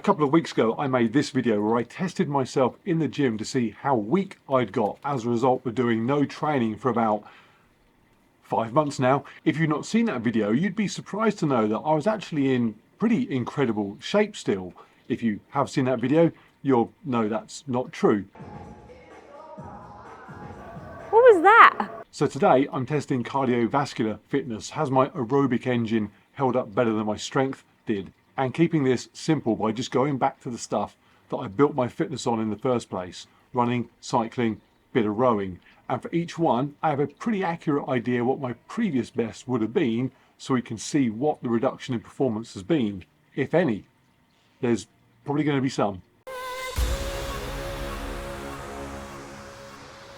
couple of weeks ago I made this video where I tested myself in the gym to see how weak I'd got as a result of doing no training for about 5 months now. If you've not seen that video, you'd be surprised to know that I was actually in pretty incredible shape still. If you have seen that video, you'll know that's not true. What was that? So today I'm testing cardiovascular fitness. Has my aerobic engine held up better than my strength did? And keeping this simple by just going back to the stuff that I built my fitness on in the first place: running, cycling, bit of rowing. And for each one, I have a pretty accurate idea what my previous best would have been, so we can see what the reduction in performance has been, if any. There's probably going to be some.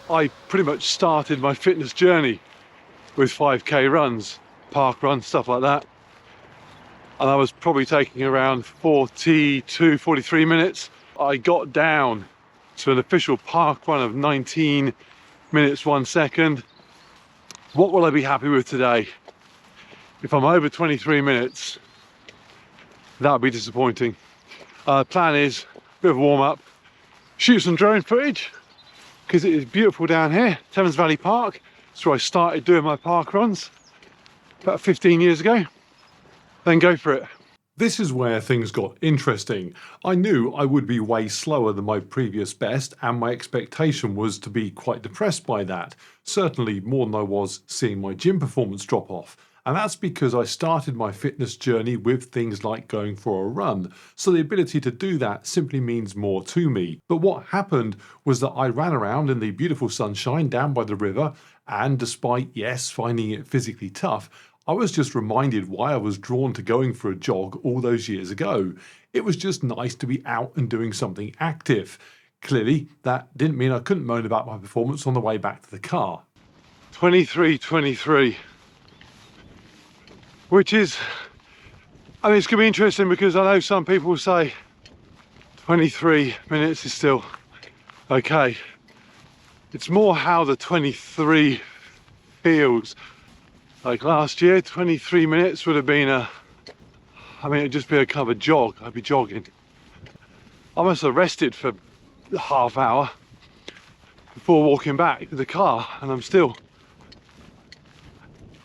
I pretty much started my fitness journey with 5k runs, park runs, stuff like that. And I was probably taking around 42, 43 minutes. I got down to an official park run of 19 minutes, 1 second. What will I be happy with today? If I'm over 23 minutes, that would be disappointing. Plan is a bit of a warm up, shoot some drone footage, because it is beautiful down here. Thames Valley Park. That's where I started doing my park runs about 15 years ago. Then go for it. This is where things got interesting. I knew I would be way slower than my previous best, and my expectation was to be quite depressed by that. Certainly more than I was seeing my gym performance drop off. And that's because I started my fitness journey with things like going for a run. So the ability to do that simply means more to me. But what happened was that I ran around in the beautiful sunshine down by the river, and despite, yes, finding it physically tough, I was just reminded why I was drawn to going for a jog all those years ago. It was just nice to be out and doing something active. Clearly, that didn't mean I couldn't moan about my performance on the way back to the car. 23:23. Which is, I mean, it's going to be interesting because I know some people say 23 minutes is still okay. It's more how the 23 feels. Like last year, 23 minutes would have been it'd just be a kind of a jog. I'd be jogging. I must have rested for a half hour before walking back to the car, and I'm still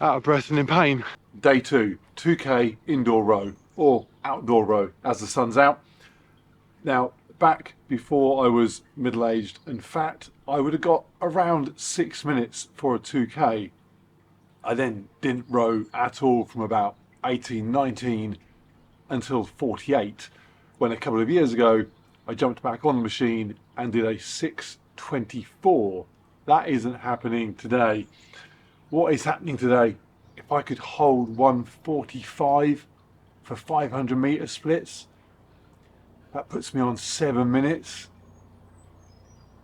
out of breath and in pain. Day 2, 2k indoor row, or outdoor row as the sun's out. Now, back before I was middle-aged and fat, I would have got around 6 minutes for a 2k. I then didn't row at all from about 18, 19 until 48, when a couple of years ago I jumped back on the machine and did a 6:24. That isn't happening today. What is happening today? If I could hold 1:45 for 500 meter splits, that puts me on 7 minutes.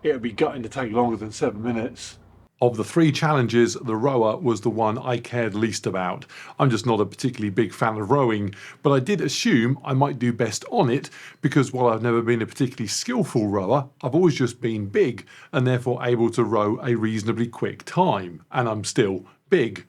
It would be gutting to take longer than 7 minutes. Of the 3 challenges, the rower was the one I cared least about. I'm just not a particularly big fan of rowing, but I did assume I might do best on it because while I've never been a particularly skillful rower, I've always just been big and therefore able to row a reasonably quick time, and I'm still big.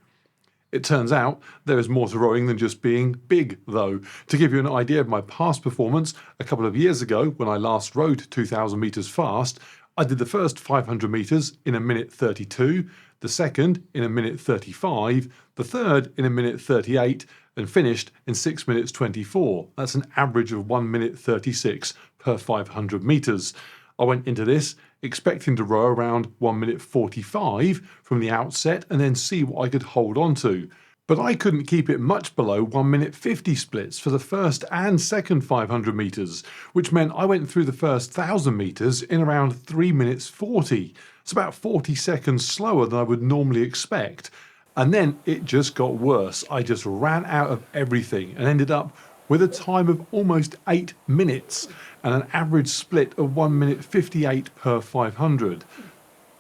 It turns out there is more to rowing than just being big, though. To give you an idea of my past performance, a couple of years ago when I last rowed 2,000 metres fast, I did the first 500 metres in 1:32, the second in 1:35, the third in 1:38, and finished in 6:24. That's an average of 1:36 per 500 metres. I went into this expecting to row around 1:45 from the outset and then see what I could hold on to. But I couldn't keep it much below 1:50 splits for the first and second 500 metres, which meant I went through the first 1,000 metres in around 3:40. It's about 40 seconds slower than I would normally expect. And then it just got worse. I just ran out of everything and ended up with a time of almost 8 minutes and an average split of 1:58 per 500.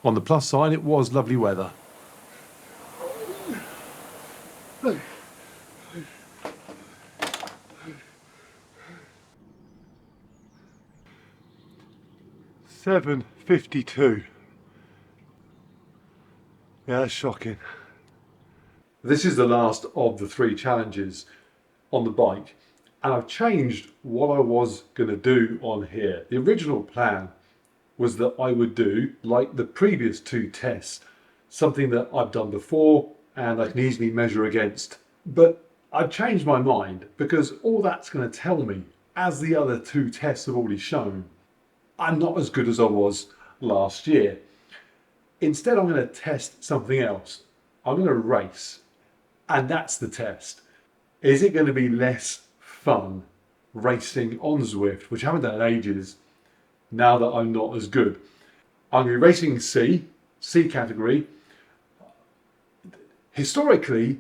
On the plus side, it was lovely weather. $7.52. Yeah, that's shocking. This is the last of the 3 challenges on the bike. And I've changed what I was going to do on here. The original plan was that I would do, like the previous two tests, something that I've done before and I can easily measure against. But I've changed my mind because all that's going to tell me, as the other two tests have already shown, I'm not as good as I was last year. Instead, I'm going to test something else. I'm going to race. And that's the test. Is it going to be less fun racing on Zwift, which I haven't done in ages, now that I'm not as good? I'm going to be racing C category. Historically,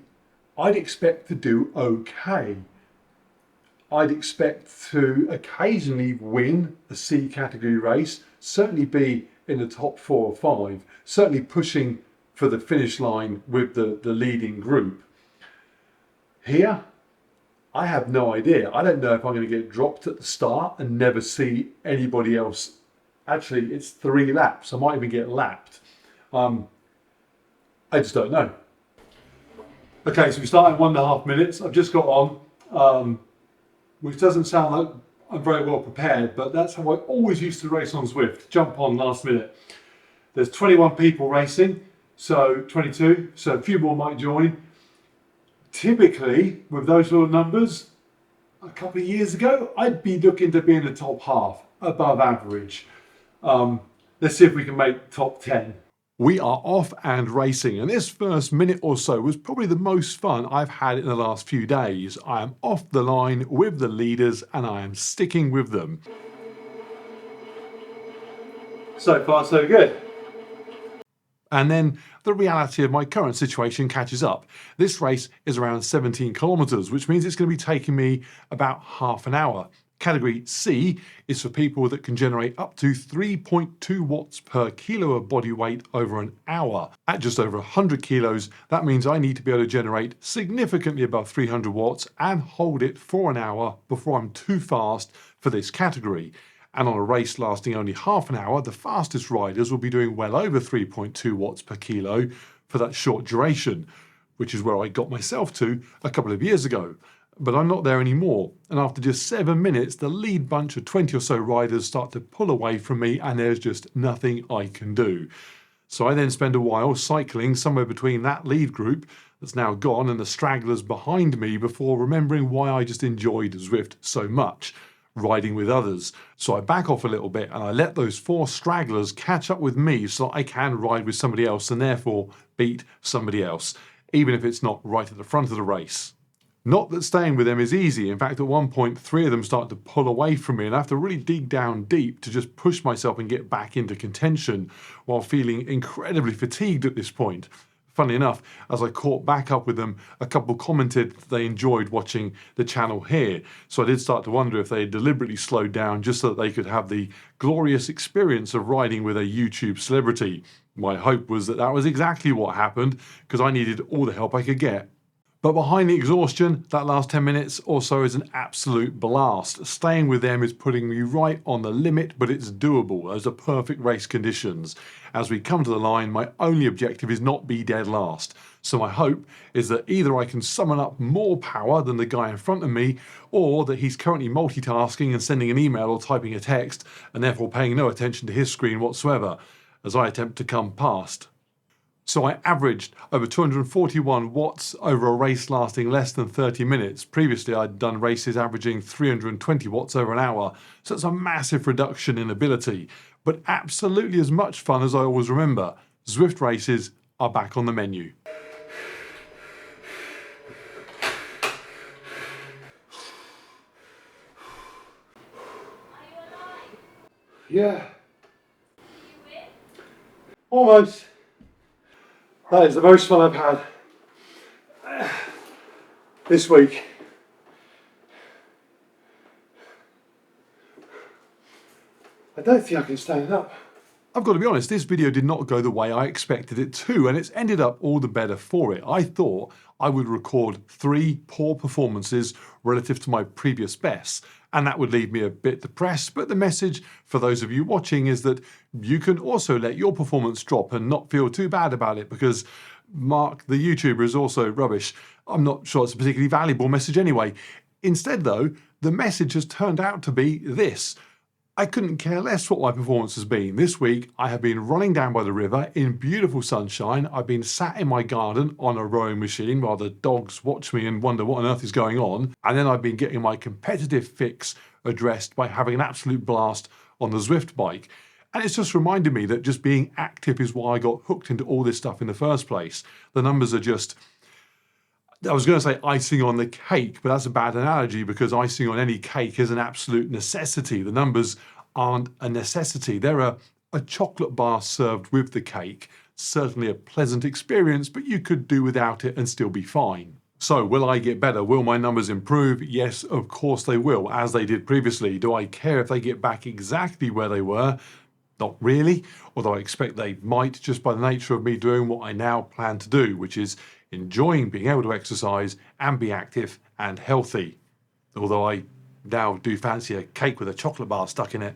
I'd expect to do okay. I'd expect to occasionally win a C category race, certainly be in the top 4 or 5, certainly pushing for the finish line with the leading group. Here, I have no idea. I don't know if I'm going to get dropped at the start and never see anybody else. Actually, it's 3 laps. I might even get lapped. I just don't know. Okay, so we start in 1.5 minutes. I've just got on, which doesn't sound like I'm very well prepared, but that's how I always used to race on Zwift. Jump on last minute. There's 21 people racing, so 22, so a few more might join. Typically, with those sort of numbers, a couple of years ago, I'd be looking to be in the top half, above average. Let's see if we can make top 10. We are off and racing, and this first minute or so was probably the most fun I've had in the last few days. I am off the line with the leaders and I am sticking with them. So far, so good. And then the reality of my current situation catches up. This race is around 17 kilometers, which means it's going to be taking me about half an hour. Category C is for people that can generate up to 3.2 watts per kilo of body weight over an hour. At just over 100 kilos, that means I need to be able to generate significantly above 300 watts and hold it for an hour before I'm too fast for this category. And on a race lasting only half an hour, the fastest riders will be doing well over 3.2 watts per kilo for that short duration, which is where I got myself to a couple of years ago. But I'm not there anymore, and after just 7 minutes, the lead bunch of 20 or so riders start to pull away from me and there's just nothing I can do. So I then spend a while cycling somewhere between that lead group that's now gone and the stragglers behind me before remembering why I just enjoyed Zwift so much, riding with others. So I back off a little bit and I let those 4 stragglers catch up with me so that I can ride with somebody else and therefore beat somebody else, even if it's not right at the front of the race. Not that staying with them is easy. In fact, at one point, 3 of them start to pull away from me and I have to really dig down deep to just push myself and get back into contention while feeling incredibly fatigued at this point. Funnily enough, as I caught back up with them, a couple commented that they enjoyed watching the channel here. So I did start to wonder if they had deliberately slowed down just so that they could have the glorious experience of riding with a YouTube celebrity. My hope was that that was exactly what happened, because I needed all the help I could get. But behind the exhaustion, that last 10 minutes or so is an absolute blast. Staying with them is putting me right on the limit, but it's doable. Those are perfect race conditions. As we come to the line, my only objective is not be dead last. So my hope is that either I can summon up more power than the guy in front of me, or that he's currently multitasking and sending an email or typing a text, and therefore paying no attention to his screen whatsoever, as I attempt to come past. So I averaged over 241 watts over a race lasting less than 30 minutes. Previously, I'd done races averaging 320 watts over an hour, so it's a massive reduction in ability, but absolutely as much fun as I always remember. Zwift races are back on the menu. Yeah. Almost. That is the most fun I've had this week. I don't think I can stand up. I've got to be honest, this video did not go the way I expected it to, and it's ended up all the better for it. I thought I would record 3 poor performances relative to my previous bests, and that would leave me a bit depressed, but the message for those of you watching is that you can also let your performance drop and not feel too bad about it, because Mark, the YouTuber, is also rubbish. I'm not sure it's a particularly valuable message anyway. Instead though, the message has turned out to be this. I couldn't care less what my performance has been. This week I have been running down by the river in beautiful sunshine. I've been sat in my garden on a rowing machine while the dogs watch me and wonder what on earth is going on. And then I've been getting my competitive fix addressed by having an absolute blast on the Zwift bike. And it's just reminded me that just being active is why I got hooked into all this stuff in the first place. The numbers are just, I was going to say icing on the cake, but that's a bad analogy because icing on any cake is an absolute necessity. The numbers aren't a necessity. They're a chocolate bar served with the cake. Certainly a pleasant experience, but you could do without it and still be fine. So will I get better? Will my numbers improve? Yes, of course they will, as they did previously. Do I care if they get back exactly where they were? Not really, although I expect they might just by the nature of me doing what I now plan to do, which is enjoying being able to exercise and be active and healthy. Although I now do fancy a cake with a chocolate bar stuck in it.